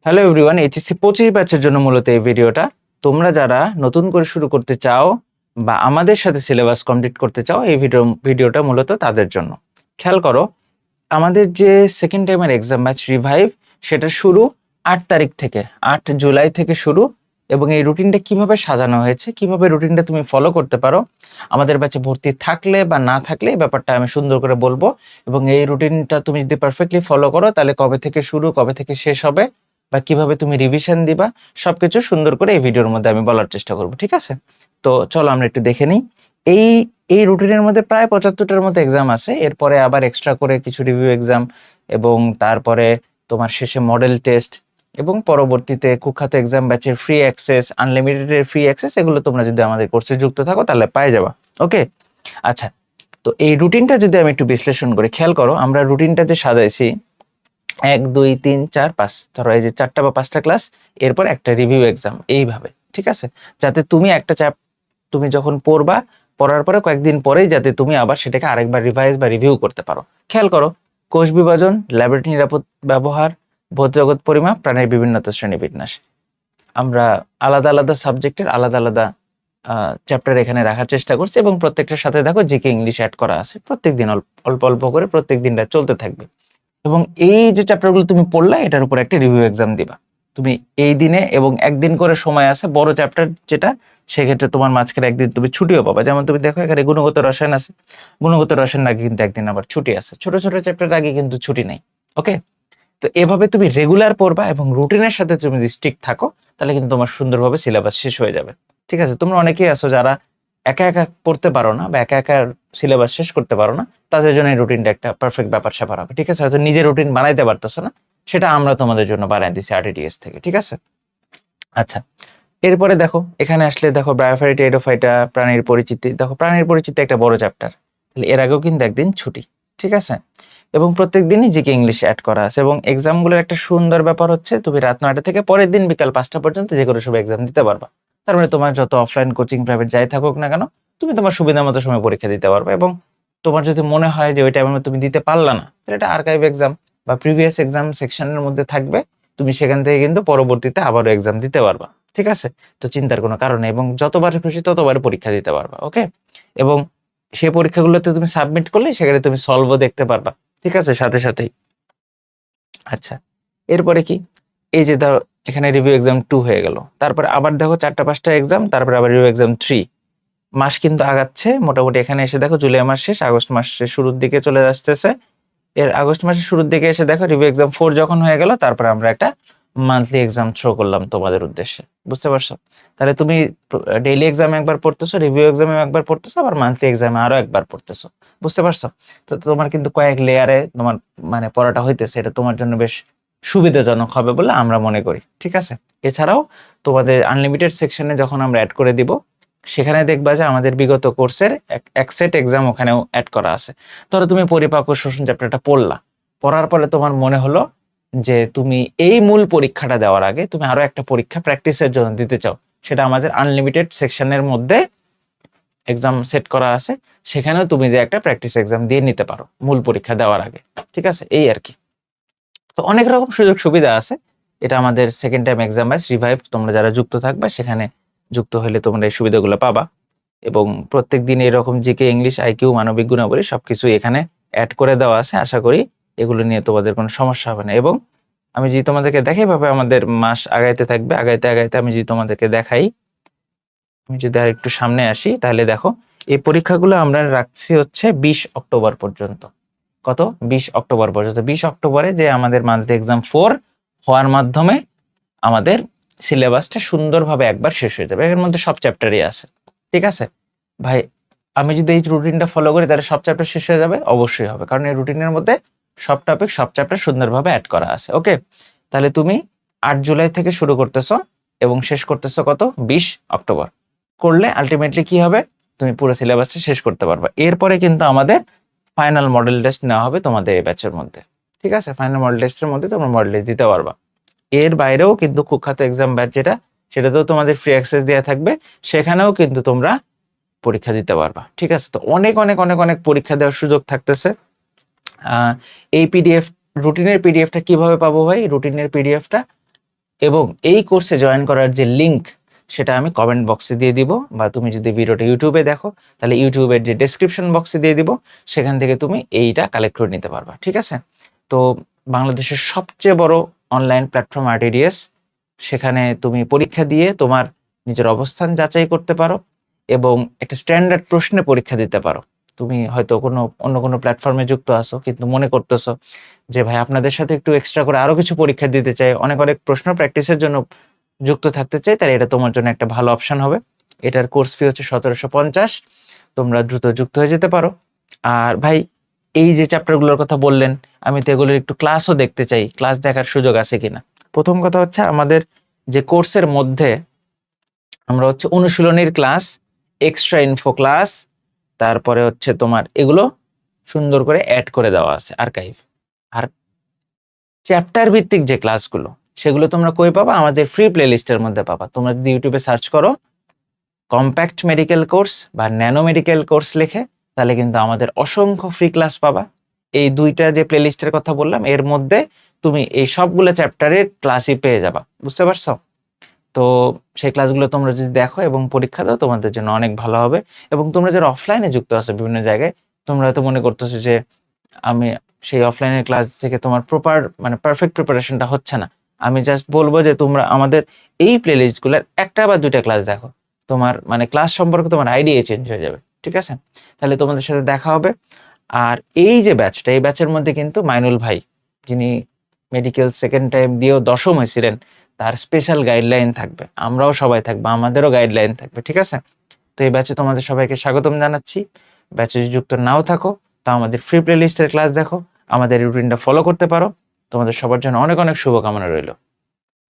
Hello everyone, HSC 25 ব্যাচের জন্য মূলত এই ভিডিওটা। তোমরা যারা নতুন করে শুরু করতে চাও বা আমাদের সাথে সিলেবাস কমপ্লিট করতে চাও, এই ভিডিওটা মূলত তাদের জন্য। খেয়াল করো, আমাদের যে সেকেন্ড টাইমের এক্সাম ব্যাচ রিভাইভ, সেটা শুরু 8 তারিখ থেকে, 8 জুলাই থেকে শুরু। এবং এই রুটিনটা কিভাবে সাজানো হয়েছে, কিভাবে রুটিনটা তুমি ফলো করতে পারো, আমাদের ব্যাচে ভর্তি থাকলে বা না থাকলে এই ব্যাপারটা আমি সুন্দর করে বলবো। এবং এই রুটিনটা তুমি যদি পারফেক্টলি ফলো করো, তাহলে কবে থেকে শুরু, কবে থেকে শেষ হবে, বা কিভাবে তুমি রিভিশন দিবা, সবকিছু সুন্দর করে এই ভিডিওর মধ্যে আমি বলার চেষ্টা করব। ঠিক আছে, তো চলো আমরা একটু দেখে নিই। এই এই রুটিনের মধ্যে প্রায় 75টার মতো এক্সাম আছে, এরপরে আবার এক্সট্রা করে কিছু রিভিউ এক্সাম, এবং তারপরে তোমার শেষে মডেল টেস্ট, এবং পরবর্তীতে কুখ্যাত এক্সাম ব্যাচের ফ্রি অ্যাক্সেস, আনলিমিটেডের ফ্রি অ্যাক্সেস, এগুলো তোমরা যদি আমাদের কোর্সে যুক্ত থাকো তাহলে পেয়ে যাবা। ওকে, আচ্ছা, তো এই রুটিনটা যদি আমি একটু বিশ্লেষণ করি, খেয়াল করো আমরা রুটিনটা যে সাজাইছি 1 2 3 4 5, ধরো এই যে 4টা বা 5টা ক্লাস, এরপর একটা রিভিউ এক্সাম, এইভাবে। ঠিক আছে, যাতে তুমি একটা চ্যাপ তুমি যখন পড়বা, পড়ার পরে কয়েকদিন পরেই যাতে তুমি আবার সেটাকে আরেকবার রিভাইজ বা রিভিউ করতে পারো। খেয়াল করো, কোষ বিভাজন, ল্যাবরেটরি নিরাপদ ব্যবহার, ভৌতজগৎ পরিমাপ, প্রাণীর বিভিন্নতা শ্রেণীবিন্যাস, আমরা আলাদা আলাদা সাবজেক্টের আলাদা আলাদা চ্যাপ্টার এখানে রাখার চেষ্টা করছি, এবং প্রত্যেকটার সাথে দেখো জিকে ইংলিশ অ্যাড করা আছে। প্রত্যেকদিন অল্প অল্প করে প্রত্যেক দিনটা চলতে থাকবে। এবং এই যে চ্যাপ্টারগুলো তুমি পড়লা, এটার উপর একটা রিভিউ এক্সাম দিবা তুমি এই দিনে, এবং একদিন করে সময় আছে। বড় চ্যাপ্টার যেটা, সেক্ষেত্রে তোমার মাঝখানে একদিন তুমি ছুটিও পাবা। যেমন তুমি দেখো এখানে গুণগত রসায়ন আছে, গুণগত রসায়ন আগে কিন্তু একদিন আবার ছুটি আছে। ছোট ছোট চ্যাপ্টার আগে কিন্তু ছুটি নেই। ওকে, তো এভাবে তুমি রেগুলার পড়বা এবং রুটিনের সাথে তুমি যদি স্ট্রিক্ট থাকো, তাহলে কিন্তু তোমার সুন্দরভাবে সিলেবাস শেষ হয়ে যাবে। ঠিক আছে, তোমরা অনেকেই আছো যারা একা একা পড়তে পারো না বা একা একা সিলেবাস শেষ করতে পারো না, তাদের জন্য এই রুটিনটা একটা পারফেক্ট ব্যাপার স্যাপার হবে। ঠিক আছে, হয়তো নিজের রুটিন বানাইতে পারতেছো না, সেটা আমরা তোমাদের জন্য বানাই দিচ্ছি আরটিটিএস থেকে। ঠিক আছে, আচ্ছা, এরপরে দেখো এখানে আসলে দেখো বায়োফাইটা, এডোফাইটা, প্রাণীর পরিচিতি। দেখো প্রাণীর পরিচিতি একটা বড় চ্যাপ্টার, তাহলে এর আগেও কিন্তু একদিন ছুটি। ঠিক আছে, এবং প্রত্যেক দিনই জিকে ইংলিশ অ্যাড করা আছে। এবং এক্সামগুলোর একটা সুন্দর ব্যাপার হচ্ছে, তুমি রাত 9টা থেকে পরের দিন বিকাল 5টা পর্যন্ত যে কোনো সময় এক্সাম দিতে পারবা। তার মানে তোমার যত অফলাইন কোচিং প্রাইভেট যাই থাকুক না কেন, তুমি তোমার সুবিধা মতো সময় পরীক্ষা দিতে পারবে। এবং তোমার যদি মনে হয় যে ওই টাইমে তুমি দিতে পারলা না, তাহলে এটা আর্কাইভ এক্সাম বা প্রিভিয়াস এক্সাম সেকশনের মধ্যে থাকবে, তুমি সেখান থেকে কিন্তু পরবর্তীতে আবারও এক্সাম দিতে পারবা। ঠিক আছে, তো চিন্তার কোনো কারণ নেই, এবং যতবার খুশি ততবার পরীক্ষা দিতে পারবা। ওকে, এবং সেই পরীক্ষাগুলোতে তুমি সাবমিট করলে সেখানে তুমি সলভও দেখতে পারবা। ঠিক আছে, সাথে সাথেই। আচ্ছা, এরপরে কি, এই যে ধরো এখানে রিভিউ এক্সাম 2 হয়ে গেল, তারপরে আবার দেখো 4টা 5টা এক্সাম, তারপরে আবার রিভিউ এক্সাম 3। মাস কিন্তু আগাচ্ছে মোটামুটি। এখানে এসে দেখো জুলাই মাস শেষ, আগস্ট মাসের শুরুর দিকে চলে আসতেছে। এর আগস্ট মাসের শুরুর দিকে এসে দেখো রিভিউ এক্সাম 4 যখন হয়ে গেল, তারপরে আমরা একটা মান্থলি এক্সাম থ্রো করলাম তোমাদের উদ্দেশ্যে। বুঝতে পারছো? তাহলে তুমি ডেইলি এক্সামে একবার পড়তেছো, রিভিউ এক্সামে একবার পড়তেছো, আবার মান্থলি এক্সামে আরো একবার পড়তেছো। বুঝতে পারছো? তো তোমার কিন্তু কয়েক লেয়ারে তোমার মানে পড়াটা হইতেছে। এটা তোমার জন্য বেশ সুবিধাজনক হবে বলে আমরা মনে করি। ঠিক আছে, এছাড়াও তোমাদের আনলিমিটেড সেকশনে যখন আমরা অ্যাড করে দিব, সেখানে দেখবা যে আমাদের বিগত কোর্সের এক সেট এক্সাম ওখানেও অ্যাড করা আছে। ধরো তুমি পরিপাক ও শোষণ চ্যাপ্টারটা পড়লা, পড়ার পরে তোমার মনে হলো যে তুমি এই মূল পরীক্ষাটা দেওয়ার আগে তুমি আরো একটা পরীক্ষা প্র্যাকটিসের জন্য দিতে চাও, সেটা আমাদের আনলিমিটেড সেকশনের মধ্যে এক্সাম সেট করা আছে। সেখানেও তুমি যে একটা প্র্যাকটিস এক্সাম দিয়ে নিতে পারো মূল পরীক্ষা দেওয়ার আগে। ঠিক আছে, এই আর কি। তো অনেক রকম সুযোগ সুবিধা আছে। এটা আমাদের second time exam batch revive, তোমরা যারা যুক্ত থাকবে সেখানে যুক্ত হলে তোমরা এই সুবিধাগুলো পাবা। এবং প্রত্যেক দিন এরকম জিকে, ইংলিশ, আইকিউ, মানবিক গুণাবলী সবকিছু এখানে অ্যাড করে দেওয়া আছে। আশা করি এগুলো নিয়ে তোমাদের কোনো সমস্যা হবে না। এবং আমি যদি তোমাদেরকে দেখাই ভাবে আমাদের মাস আগাইতে থাকবে, আগাইতে আগাইতে আমি যদি তোমাদেরকে দেখাই, আমি যদি আর একটু সামনে আসি, তাহলে দেখো এই পরীক্ষাগুলো আমরা রাখছি হচ্ছে 20 অক্টোবর পর্যন্ত। কত? 20 অক্টোবর পর্যন্ত। 20 অক্টোবরে যে আমাদের মান্থলি এক্সাম 4 হওয়ার মাধ্যমে আমাদের সিলেবাসটা সুন্দরভাবে একবার শেষ হয়ে যাবে। এর মধ্যে সব চ্যাপ্টারই আছে। ঠিক আছে ভাই, আমি যদি এই রুটিনটা ফলো করি তাহলে সব চ্যাপ্টার শেষ হয়ে যাবে? অবশ্যই হবে, কারণ এই রুটিনের মধ্যে সব টপিক, সব চ্যাপ্টার সুন্দরভাবে অ্যাড করা আছে। ওকে, তাহলে তুমি 8 জুলাই থেকে শুরু করতেছো এবং শেষ করতেছো কত? 20 অক্টোবর। করলে আলটিমেটলি কি হবে? তুমি পুরো সিলেবাসটা শেষ করতে পারবে। এরপরে কিন্তু আমাদের ফাইনাল মডেল টেস্ট নেওয়া হবে তোমাদের এই ব্যাচের মধ্যে। ঠিক আছে, ফাইনাল মডেল টেস্টের মধ্যে তোমরা মডেল টেস্ট দিতে পারবা। এর বাইরেও কিন্তু কুখ্যাত এক্সাম ব্যাচ যেটা, সেটাতেও তোমাদের ফ্রি অ্যাক্সেস দেওয়া থাকবে, সেখানেও কিন্তু তোমরা পরীক্ষা দিতে পারবা। ঠিক আছে, তো অনেক অনেক অনেক অনেক পরীক্ষা দেওয়ার সুযোগ থাকতেছে। এই পিডিএফ, রুটিনের পিডিএফটা কিভাবে পাবো ভাই? রুটিনের পিডিএফটা এবং এই কোর্সে জয়েন করার যে লিংক সেটা আমি কমেন্ট বক্সে দিয়ে দিব, বা তুমি যদি ভিডিওটা ইউটিউবে দেখো তাহলে ইউটিউবের যে ডেসক্রিপশন বক্সে দিয়ে দিব, সেখান থেকে তুমি এইটা কালেক্ট করে নিতে পারবা। ঠিক আছে? তো বাংলাদেশের সবচেয়ে বড় অনলাইন প্ল্যাটফর্ম RTDS, সেখানে তুমি পরীক্ষা দিয়ে তোমার নিজের অবস্থান যাচাই করতে পারো এবং একটা স্ট্যান্ডার্ড প্রশ্নে পরীক্ষা দিতে পারো। তুমি হয়তো অন্য কোনো প্ল্যাটফর্মে যুক্ত আছো, কিন্তু মনে করতেছো যে ভাই আপনাদের সাথে একটু এক্সট্রা করে আরো কিছু পরীক্ষা দিতে চাই, অনেক প্রশ্ন প্র্যাকটিসের জন্য যুক্ত থাকতে চাই, তাহলে এটা তোমার জন্য একটা ভালো অপশন হবে। এটার কোর্স ফি হচ্ছে 1750। তোমরা দ্রুত যুক্ত হয়ে যেতে পারো। আর ভাই, এই যে চ্যাপ্টারগুলোর কথা বললেন, আমি তো এগুলোর একটু ক্লাসও দেখতে চাই, ক্লাস দেখার সুযোগ আছে কিনা। প্রথম কথা হচ্ছে, আমাদের যে কোর্সের মধ্যে আমরা হচ্ছে অনুশীলনীর ক্লাস, এক্সট্রা ইনফো ক্লাস, তারপরে হচ্ছে তোমার এগুলো সুন্দর করে অ্যাড করে দেওয়া আছে আর্কাইভ। আর চ্যাপ্টার ভিত্তিক যে ক্লাসগুলো, সেগুলো তোমরা কই পাবা? আমাদের ফ্রি প্লেলিস্টের মধ্যে পাবা। তোমরা যদি ইউটিউবে সার্চ করো কম্প্যাক্ট মেডিকেল কোর্স বা ন্যানো মেডিকেল কোর্স লিখে, তাহলে কিন্তু আমাদের অসংখ্য ফ্রি ক্লাস পাবা। এই দুইটা যে প্লেলিস্টের কথা বললাম, এর মধ্যে তুমি এই সবগুলো চ্যাপ্টারের ক্লাসই পেয়ে যাবা। বুঝতে পারছো? তো সেই ক্লাসগুলো তোমরা যদি দেখো এবং পরীক্ষা দাও, তোমাদের জন্য অনেক ভালো হবে। এবং তোমরা যারা অফলাইনে যুক্ত আছো বিভিন্ন জায়গায়, তোমরা হয়তো মনে করতেছো যে আমি সেই অফলাইনের ক্লাস থেকে তোমার পারফেক্ট প্রিপারেশনটা হচ্ছে না। আমি জাস্ট বলবো যে তোমরা আমাদের এই প্লেলিস্টগুলোর একটা বা দুইটা ক্লাস দেখো, তোমার ক্লাস সম্পর্কে তোমার আইডিয়া চেঞ্জ হয়ে যাবে। ঠিক আছে? তাহলে তোমাদের সাথে দেখা হবে। আর এই যে ব্যাচটা, এই ব্যাচের মধ্যে কিন্তু মাইনুল ভাই, যিনি মেডিকেল সেকেন্ড টাইম দিয়েও 10ম হয়েছিলেন, তার স্পেশাল গাইডলাইন থাকবে। আমরাও সবাই থাকবো, আমাদেরও গাইডলাইন থাকবে। ঠিক আছে? তো এই ব্যাচে তোমাদের সবাইকে স্বাগতম জানাচ্ছি। ব্যাচে যদি যুক্ত নাও থাকো, তা আমাদের ফ্রি প্লেলিস্টের ক্লাস দেখো, আমাদের রুটিনটা ফলো করতে পারো। তোমাদের সবার জন্য অনেক অনেক শুভকামনা রইল।